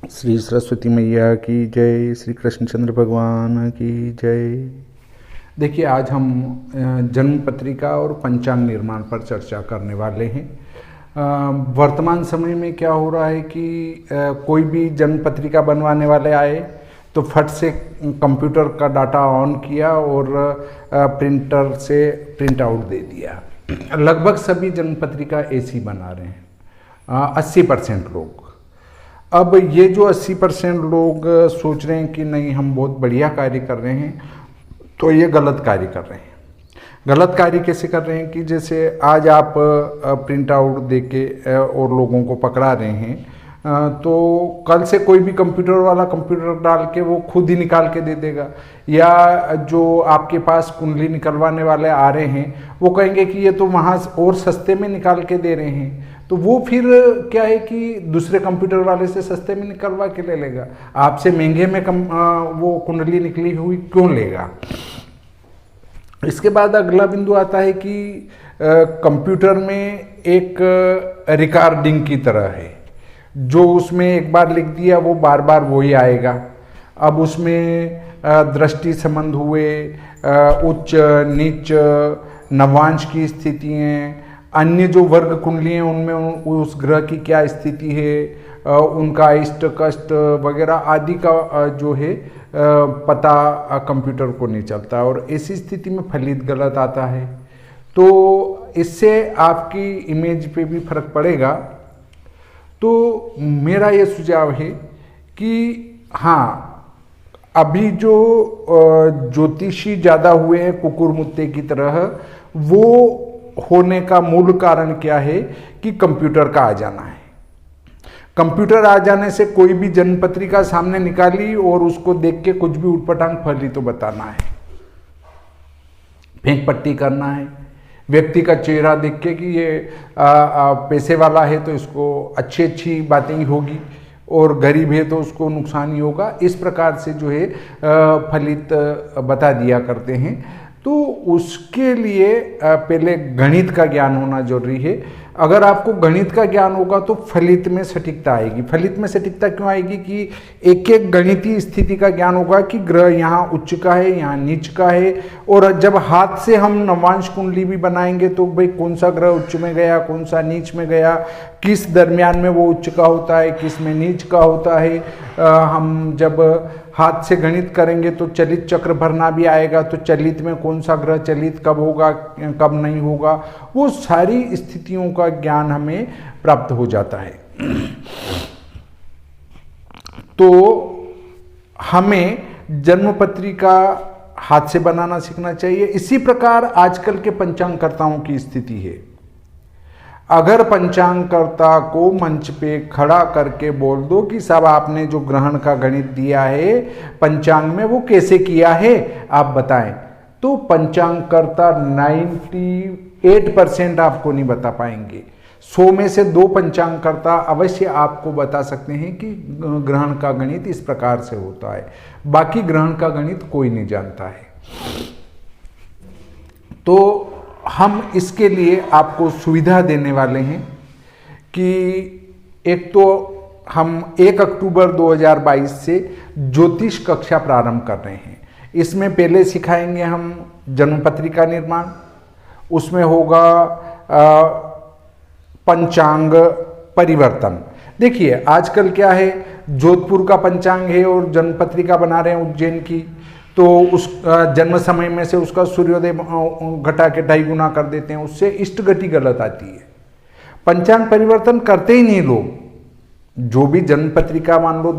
श्री सरस्वती मैया की जय, श्री कृष्णचंद्र भगवान की जय। देखिए, आज हम जन्म पत्रिका और पंचांग निर्माण पर चर्चा करने वाले हैं। वर्तमान समय में क्या हो रहा है कि कोई भी जन्म पत्रिका बनवाने वाले आए तो फट से कंप्यूटर का डाटा ऑन किया और प्रिंटर से प्रिंट आउट दे दिया। लगभग सभी जन्म पत्रिका ऐसी बना रहे हैं 80% लोग। अब ये जो 80% लोग सोच रहे हैं कि नहीं, हम बहुत बढ़िया कार्य कर रहे हैं, तो ये गलत कार्य कर रहे हैं। गलत कार्य कैसे कर रहे हैं कि जैसे आज आप प्रिंट आउट दे के और लोगों को पकड़ा रहे हैं, तो कल से कोई भी कंप्यूटर वाला कंप्यूटर डाल के वो खुद ही निकाल के दे देगा। या जो आपके पास कुंडली निकलवाने वाले आ रहे हैं वो कहेंगे कि ये तो वहाँ और सस्ते में निकाल के दे रहे हैं, तो वो फिर क्या है कि दूसरे कंप्यूटर वाले से सस्ते में निकलवा के ले लेगा, आपसे महंगे में वो कुंडली निकली हुई क्यों लेगा। इसके बाद अगला बिंदु आता है कि कंप्यूटर में एक रिकॉर्डिंग की तरह है, जो उसमें एक बार लिख दिया वो बार बार वही आएगा। अब उसमें दृष्टि संबंध हुए, उच्च नीच नवांश की स्थितियाँ, अन्य जो वर्ग कुंडलियाँ उनमें उस ग्रह की क्या स्थिति है, उनका इष्ट कष्ट वगैरह आदि का जो है पता कंप्यूटर को नहीं चलता, और ऐसी स्थिति में फलित गलत आता है। तो इससे आपकी इमेज पे भी फर्क पड़ेगा। तो मेरा ये सुझाव है कि हाँ, अभी जो ज्योतिषी ज़्यादा हुए हैं कुकुर मुत्ते की तरह, वो होने का मूल कारण क्या है कि कंप्यूटर का आ जाना है। कंप्यूटर आ जाने से कोई भी जन्म पत्रिका सामने निकाली और उसको देख के कुछ भी उटपटांग फली तो बताना है, फेंक पट्टी करना है। व्यक्ति का चेहरा देख के कि ये पैसे वाला है तो इसको अच्छी अच्छी बातें ही होगी, और गरीब है तो उसको नुकसान ही होगा। इस प्रकार से जो है फलित बता दिया करते हैं। तो उसके लिए पहले गणित का ज्ञान होना जरूरी है। अगर आपको गणित का ज्ञान होगा तो फलित में सटीकता आएगी। फलित में सटीकता क्यों आएगी कि एक एक गणितीय स्थिति का ज्ञान होगा कि ग्रह यहाँ उच्च का है, यहाँ नीच का है। और जब हाथ से हम नवांश कुंडली भी बनाएंगे तो भाई कौन सा ग्रह उच्च में गया, कौन सा नीच में गया, किस दरमियान में वो उच्च का होता है, किस में नीच का होता है। हम जब हाथ से गणित करेंगे तो चलित चक्र भरना भी आएगा, तो चलित में कौन सा ग्रह चलित कब होगा, कब नहीं होगा, वो सारी स्थितियों का ज्ञान हमें प्राप्त हो जाता है। तो हमें जन्म पत्रिका हाथ से बनाना सीखना चाहिए। इसी प्रकार आजकल के पंचांगकर्ताओं की स्थिति है। अगर पंचांगकर्ता को मंच पे खड़ा करके बोल दो कि साहब आपने जो ग्रहण का गणित दिया है पंचांग में वो कैसे किया है आप बताएं, तो पंचांगकर्ता 98% आपको नहीं बता पाएंगे। 100 में से 2 पंचांगकर्ता अवश्य आपको बता सकते हैं कि ग्रहण का गणित इस प्रकार से होता है। बाकी ग्रहण का गणित कोई नहीं जानता है। तो हम इसके लिए आपको सुविधा देने वाले हैं कि एक तो हम 1 अक्टूबर 2022 से ज्योतिष कक्षा प्रारंभ कर रहे हैं। इसमें पहले सिखाएंगे हम जन्म पत्रिका निर्माण, उसमें होगा पंचांग परिवर्तन। देखिए आजकल क्या है, जोधपुर का पंचांग है और जन्म पत्रिका बना रहे हैं उज्जैन की, तो उस जन्म समय में से उसका सूर्योदय घटा के 2.5 गुना कर देते हैं, उससे इष्ट गति गलत आती है। पंचांग परिवर्तन करते ही नहीं लोग। जो भी जन्म पत्रिका मान लो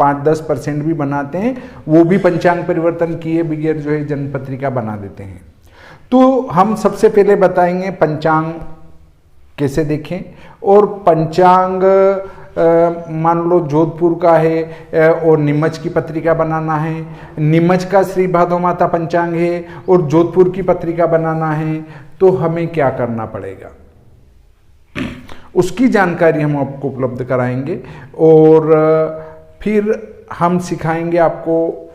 5-10% भी बनाते हैं, वो भी पंचांग परिवर्तन किए बगैर जो है जन्म पत्रिका बना देते हैं। तो हम सबसे पहले बताएंगे पंचांग कैसे देखें। और पंचांग मान लो जोधपुर का है और नीमच की पत्रिका बनाना है, नीमच का श्री भादो माता पंचांग है और जोधपुर की पत्रिका बनाना है, तो हमें क्या करना पड़ेगा उसकी जानकारी हम आपको उपलब्ध कराएंगे। और फिर हम सिखाएंगे आपको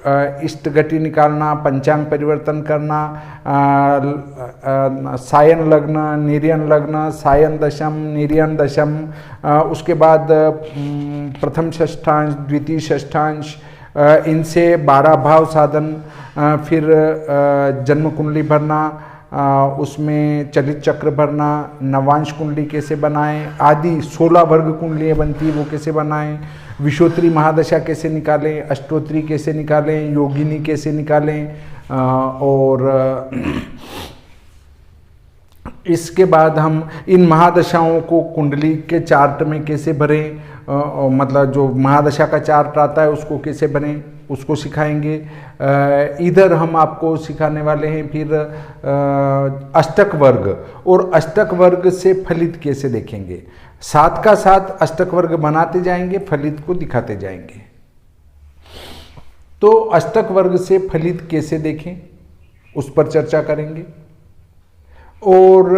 इष्ट गति निकालना, पंचांग परिवर्तन करना, सायन लग्न, निर्यन लग्न, सायन दशम, निर्यन दशम, उसके बाद प्रथम षष्ठांश, द्वितीय षष्ठांश, इनसे 12 भाव साधन, फिर जन्म कुंडली भरना, उसमें चलित चक्र भरना, नवांश कुंडली कैसे बनाएं आदि, 16 वर्ग कुंडलियाँ बनती है वो कैसे बनाएं, विशोत्री महादशा कैसे निकालें, अष्टोत्री कैसे निकालें, योगिनी कैसे निकालें, और इसके बाद हम इन महादशाओं को कुंडली के चार्ट में कैसे भरें, मतलब जो महादशा का चार्ट आता है उसको कैसे भरें उसको सिखाएंगे। इधर हम आपको सिखाने वाले हैं फिर अष्टक वर्ग, और अष्टक वर्ग से फलित कैसे देखेंगे। साथ का साथ अष्टक वर्ग बनाते जाएंगे, फलित को दिखाते जाएंगे। तो अष्टक वर्ग से फलित कैसे देखें उस पर चर्चा करेंगे। और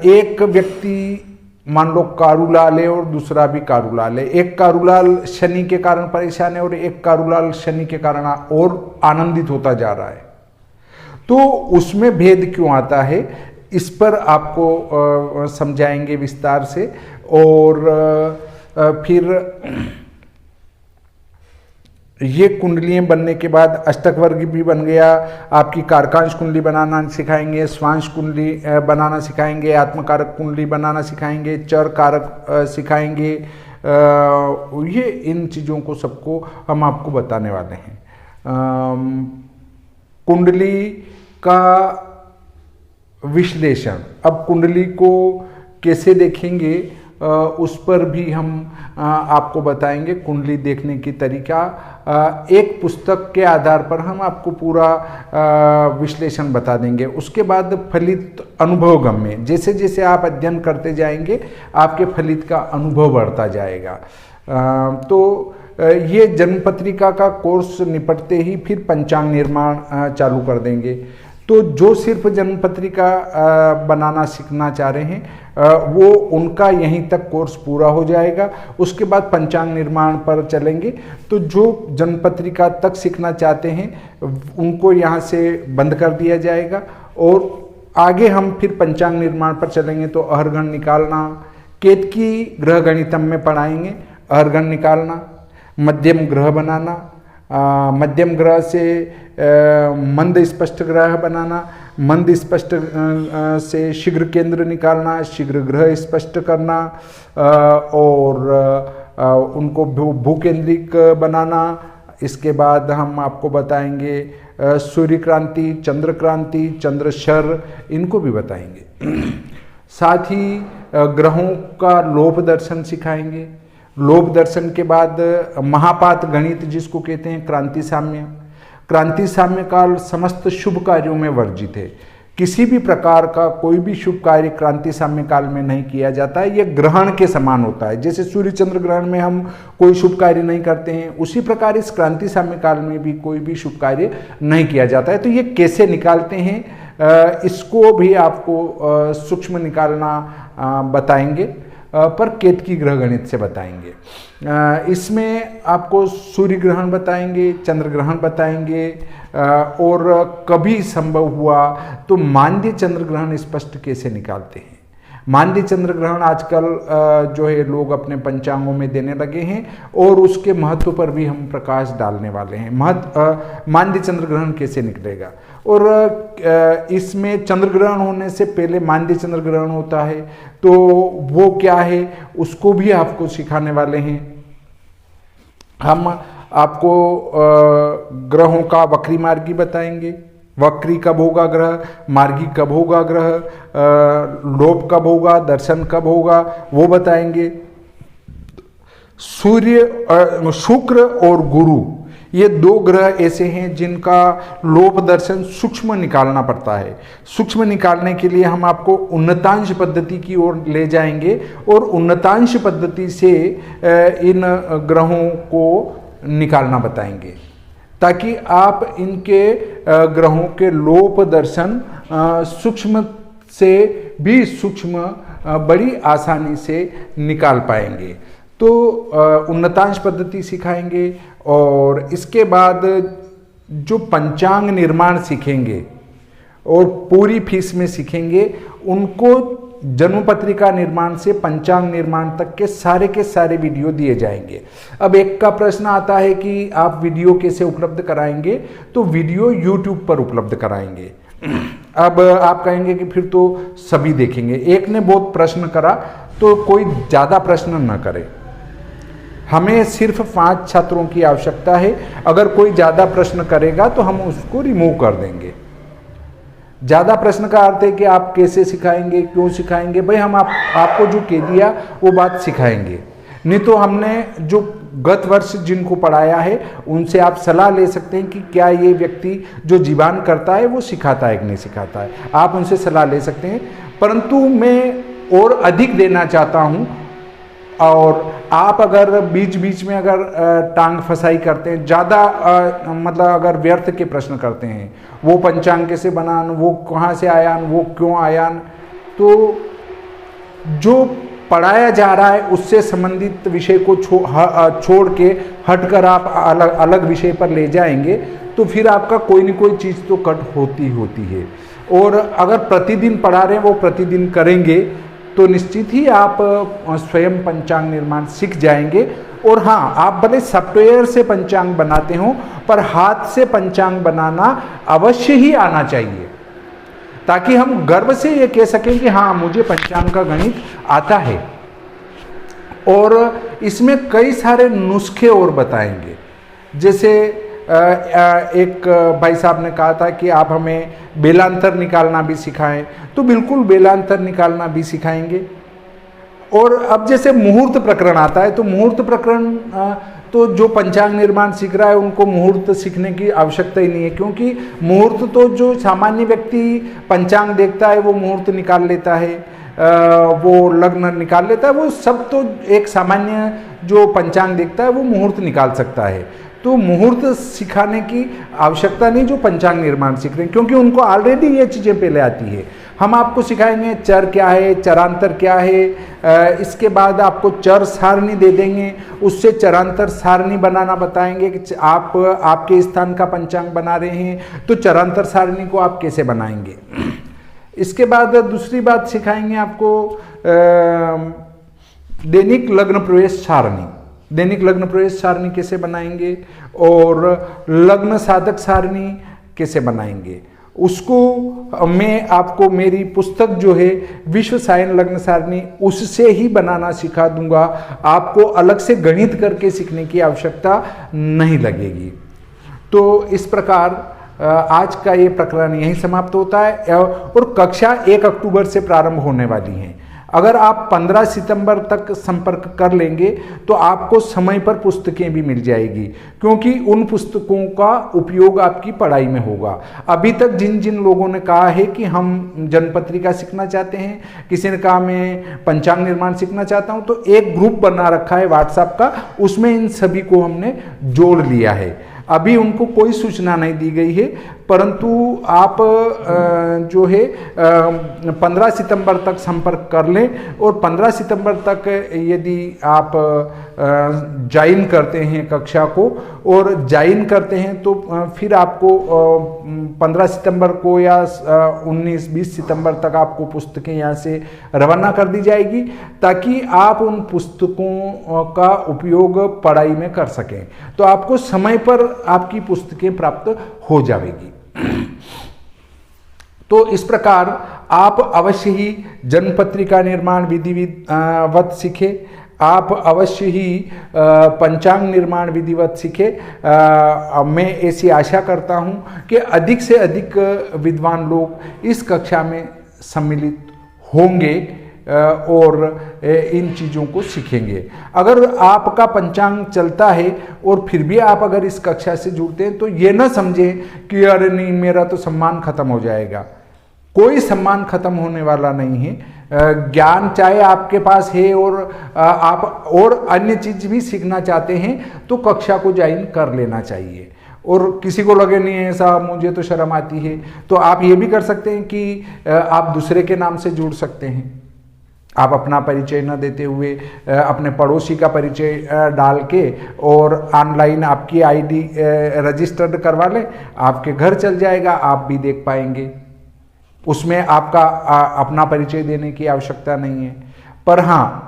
एक व्यक्ति मान लो कारूलाल है और दूसरा भी कारूलाल है, एक कारूलाल शनि के कारण परेशान है और एक कारूलाल शनि के कारण और आनंदित होता जा रहा है, तो उसमें भेद क्यों आता है इस पर आपको समझाएंगे विस्तार से। और फिर ये कुंडलियाँ बनने के बाद अष्टक वर्ग भी बन गया, आपकी कारकांश कुंडली बनाना सिखाएंगे, स्वांश कुंडली बनाना सिखाएंगे, आत्मकारक कुंडली बनाना सिखाएंगे, चर कारक सिखाएंगे। ये इन चीज़ों को सबको हम आपको बताने वाले हैं। कुंडली का विश्लेषण, अब कुंडली को कैसे देखेंगे उस पर भी हम आपको बताएंगे। कुंडली देखने की तरीका एक पुस्तक के आधार पर हम आपको पूरा विश्लेषण बता देंगे। उसके बाद फलित अनुभवगम्य, जैसे जैसे आप अध्ययन करते जाएंगे आपके फलित का अनुभव बढ़ता जाएगा। तो ये जन्म पत्रिका का कोर्स निपटते ही फिर पंचांग निर्माण चालू कर देंगे। तो जो सिर्फ जन्म पत्रिका बनाना सीखना चाह रहे हैं वो उनका यहीं तक कोर्स पूरा हो जाएगा। उसके बाद पंचांग निर्माण पर चलेंगे। तो जो जन्म पत्रिका तक सीखना चाहते हैं उनको यहाँ से बंद कर दिया जाएगा और आगे हम फिर पंचांग निर्माण पर चलेंगे। तो अहरगण निकालना, केतकी ग्रह गणितम में पढ़ाएंगे, अहरगण निकालना, मध्यम ग्रह बनाना, मध्यम ग्रह से मंद स्पष्ट ग्रह बनाना, मंद स्पष्ट से शीघ्र केंद्र निकालना, शीघ्र ग्रह स्पष्ट करना और उनको भूकेंद्रिक बनाना। इसके बाद हम आपको बताएंगे सूर्य क्रांति, चंद्र क्रांति, चंद्र शर, इनको भी बताएंगे। साथ ही ग्रहों का लोभ दर्शन सिखाएंगे। लोभ दर्शन के बाद महापात गणित जिसको कहते हैं, क्रांति साम्य। क्रांति साम्य काल समस्त शुभ कार्यों में वर्जित है। किसी भी प्रकार का कोई भी शुभ कार्य क्रांति साम्य काल में नहीं किया जाता है। यह ग्रहण के समान होता है। जैसे सूर्य चंद्र ग्रहण में हम कोई शुभ कार्य नहीं करते हैं, उसी प्रकार इस क्रांति साम्य काल में भी कोई भी शुभ कार्य नहीं किया जाता है। तो ये कैसे निकालते हैं इसको भी आपको सूक्ष्म निकालना बताएंगे, पर केतकी ग्रह गणित से बताएंगे। इसमें आपको सूर्य ग्रहण बताएंगे, चंद्र ग्रहण बताएंगे और कभी संभव हुआ तो मांद्य चंद्र ग्रहण स्पष्ट कैसे निकालते हैं। मांद्य चंद्र ग्रहण आजकल जो है लोग अपने पंचांगों में देने लगे हैं और उसके महत्व पर भी हम प्रकाश डालने वाले हैं। मांद्य चंद्र ग्रहण कैसे निकलेगा, और इसमें चंद्र ग्रहण होने से पहले मांद्य चंद्र ग्रहण होता है, तो वो क्या है उसको भी आपको सिखाने वाले हैं। हम आपको ग्रहों का वक्री मार्गी बताएंगे। वक्री कब होगा ग्रह, मार्गी कब होगा ग्रह, लोभ कब होगा, दर्शन कब होगा वो बताएंगे। सूर्य, शुक्र और गुरु, ये दो ग्रह ऐसे हैं जिनका लोभ दर्शन सूक्ष्म निकालना पड़ता है। सूक्ष्म निकालने के लिए हम आपको उन्नतांश पद्धति की ओर ले जाएंगे और उन्नतांश पद्धति से इन ग्रहों को निकालना बताएंगे, ताकि आप इनके ग्रहों के लोभ दर्शन सूक्ष्म से भी सूक्ष्म बड़ी आसानी से निकाल पाएंगे। तो उन्नतांश पद्धति सिखाएंगे, और इसके बाद जो पंचांग निर्माण सीखेंगे और पूरी फीस में सीखेंगे, उनको जन्म पत्रिका निर्माण से पंचांग निर्माण तक के सारे वीडियो दिए जाएंगे। अब एक का प्रश्न आता है कि आप वीडियो कैसे उपलब्ध कराएंगे, तो वीडियो YouTube पर उपलब्ध कराएंगे। अब आप कहेंगे कि फिर तो सभी देखेंगे। एक ने बहुत प्रश्न करा, तो कोई ज़्यादा प्रश्न न करे, हमें सिर्फ 5 छात्रों की आवश्यकता है। अगर कोई ज़्यादा प्रश्न करेगा तो हम उसको रिमूव कर देंगे। ज़्यादा प्रश्न का अर्थ है कि आप कैसे सिखाएंगे, क्यों सिखाएंगे, भाई हम आपको जो कह दिया वो बात सिखाएंगे। नहीं तो हमने जो गत वर्ष जिनको पढ़ाया है उनसे आप सलाह ले सकते हैं कि क्या ये व्यक्ति जो जीवान करता है वो सिखाता है कि नहीं सिखाता है, आप उनसे सलाह ले सकते हैं। परंतु मैं और अधिक देना चाहता हूँ, और आप अगर बीच बीच में अगर टांग फसाई करते हैं, ज़्यादा मतलब अगर व्यर्थ के प्रश्न करते हैं, वो पंचांग कैसे बनान, वो कहाँ से आयान, वो क्यों आयान, तो जो पढ़ाया जा रहा है उससे संबंधित विषय को छोड़ के हटकर आप अलग विषय पर ले जाएंगे, तो फिर आपका कोई न कोई चीज़ तो कट होती है। और अगर प्रतिदिन पढ़ा रहे हैं, वो प्रतिदिन करेंगे, तो निश्चित ही आप स्वयं पंचांग निर्माण सीख जाएंगे। और हाँ, आप भले सॉफ्टवेयर से पंचांग बनाते हो, पर हाथ से पंचांग बनाना अवश्य ही आना चाहिए, ताकि हम गर्व से ये कह सकें कि हाँ, मुझे पंचांग का गणित आता है। और इसमें कई सारे नुस्खे और बताएंगे। जैसे एक भाई साहब ने कहा था कि आप हमें बेलांतर निकालना भी सिखाएं, तो बिल्कुल बेलांतर निकालना भी सिखाएंगे। और अब जैसे मुहूर्त प्रकरण आता है, तो मुहूर्त प्रकरण तो जो पंचांग निर्माण सीख रहा है उनको मुहूर्त सीखने की आवश्यकता ही नहीं है, क्योंकि मुहूर्त तो जो सामान्य व्यक्ति पंचांग देखता है वो मुहूर्त निकाल लेता है, वो लग्न निकाल लेता है, वो सब तो एक सामान्य जो पंचांग देखता है वो मुहूर्त निकाल सकता है। तो मुहूर्त सिखाने की आवश्यकता नहीं जो पंचांग निर्माण सीख रहे हैं, क्योंकि उनको ऑलरेडी ये चीज़ें पहले आती है। हम आपको सिखाएंगे चर क्या है, चरांतर क्या है, इसके बाद आपको चर सारणी दे देंगे, उससे चरांतर सारणी बनाना बताएंगे कि आप आपके स्थान का पंचांग बना रहे हैं तो चरांतर सारणी को आप कैसे बनाएंगे। इसके बाद दूसरी बात सिखाएंगे आपको दैनिक लग्न प्रवेश सारणी। दैनिक लग्न प्रवेश सारणी कैसे बनाएंगे और लग्न साधक सारणी कैसे बनाएंगे, उसको मैं आपको मेरी पुस्तक जो है विश्व सायन लग्न सारणी, उससे ही बनाना सिखा दूंगा। आपको अलग से गणित करके सीखने की आवश्यकता नहीं लगेगी। तो इस प्रकार आज का ये प्रकरण यहीं समाप्त होता है और कक्षा 1 अक्टूबर से प्रारंभ होने वाली है। अगर आप 15 सितंबर तक संपर्क कर लेंगे तो आपको समय पर पुस्तकें भी मिल जाएगी, क्योंकि उन पुस्तकों का उपयोग आपकी पढ़ाई में होगा। अभी तक जिन जिन लोगों ने कहा है कि हम जन्मपत्रिका सीखना चाहते हैं, किसी ने कहा मैं पंचांग निर्माण सीखना चाहता हूं, तो एक ग्रुप बना रखा है व्हाट्सएप का, उसमें इन सभी को हमने जोड़ लिया है। अभी उनको कोई सूचना नहीं दी गई है, परंतु आप जो है 15 सितंबर तक संपर्क कर लें, और 15 सितंबर तक यदि आप ज्वाइन करते हैं कक्षा को और ज्वाइन करते हैं तो फिर आपको 15 सितंबर को या 19-20 सितंबर तक आपको पुस्तकें यहाँ से रवाना कर दी जाएगी, ताकि आप उन पुस्तकों का उपयोग पढ़ाई में कर सकें। तो आपको समय पर आपकी पुस्तकें प्राप्त हो जाएगी। तो इस प्रकार आप अवश्य ही जन्मपत्रिका निर्माण विधिवत सीखे, आप अवश्य ही पंचांग निर्माण विधिवत सीखे। मैं ऐसी आशा करता हूं कि अधिक से अधिक विद्वान लोग इस कक्षा में सम्मिलित होंगे और इन चीज़ों को सीखेंगे। अगर आपका पंचांग चलता है और फिर भी आप अगर इस कक्षा से जुड़ते हैं तो ये ना समझें कि अरे नहीं मेरा तो सम्मान खत्म हो जाएगा। कोई सम्मान खत्म होने वाला नहीं है। ज्ञान चाहे आपके पास है और आप और अन्य चीज भी सीखना चाहते हैं तो कक्षा को ज्वाइन कर लेना चाहिए। और किसी को लगे नहीं ऐसा मुझे तो शर्म आती है, तो आप ये भी कर सकते हैं कि आप दूसरे के नाम से जुड़ सकते हैं। आप अपना परिचय न देते हुए अपने पड़ोसी का परिचय डाल के और ऑनलाइन आपकी आईडी रजिस्टर्ड करवा लें, आपके घर चल जाएगा, आप भी देख पाएंगे। उसमें आपका अपना परिचय देने की आवश्यकता नहीं है। पर हाँ,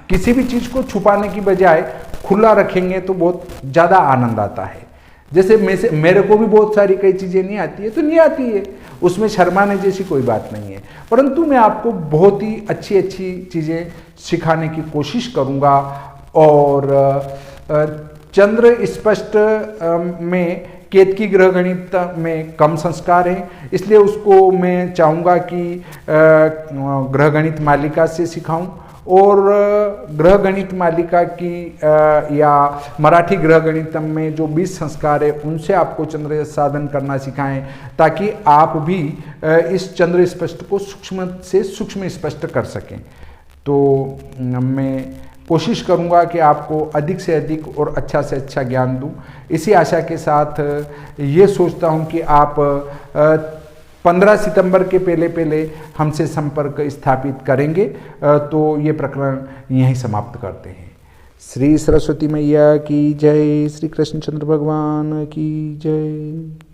किसी भी चीज़ को छुपाने की बजाय खुला रखेंगे तो बहुत ज़्यादा आनंद आता है। जैसे मेरे को भी बहुत सारी कई चीज़ें नहीं आती है तो नहीं आती है, उसमें शर्माने जैसी कोई बात नहीं है, परंतु मैं आपको बहुत ही अच्छी अच्छी चीज़ें सिखाने की कोशिश करूँगा। और चंद्र स्पष्ट में केतकी ग्रह गणित में कम संस्कार हैं, इसलिए उसको मैं चाहूँगा कि ग्रह गणित मालिका से सिखाऊं, और ग्रह गणित मालिका की या मराठी ग्रह गणितम में जो 20 संस्कार है उनसे आपको चंद्र साधन करना सिखाएं, ताकि आप भी इस चंद्र स्पष्ट को सूक्ष्म से सूक्ष्म स्पष्ट कर सकें। तो मैं कोशिश करूंगा कि आपको अधिक से अधिक और अच्छा से अच्छा ज्ञान दूं। इसी आशा के साथ ये सोचता हूं कि आप 15 सितंबर के पहले हमसे संपर्क स्थापित करेंगे। तो ये प्रकरण यहीं समाप्त करते हैं। श्री सरस्वती मैया की जय, श्री कृष्णचंद्र भगवान की जय।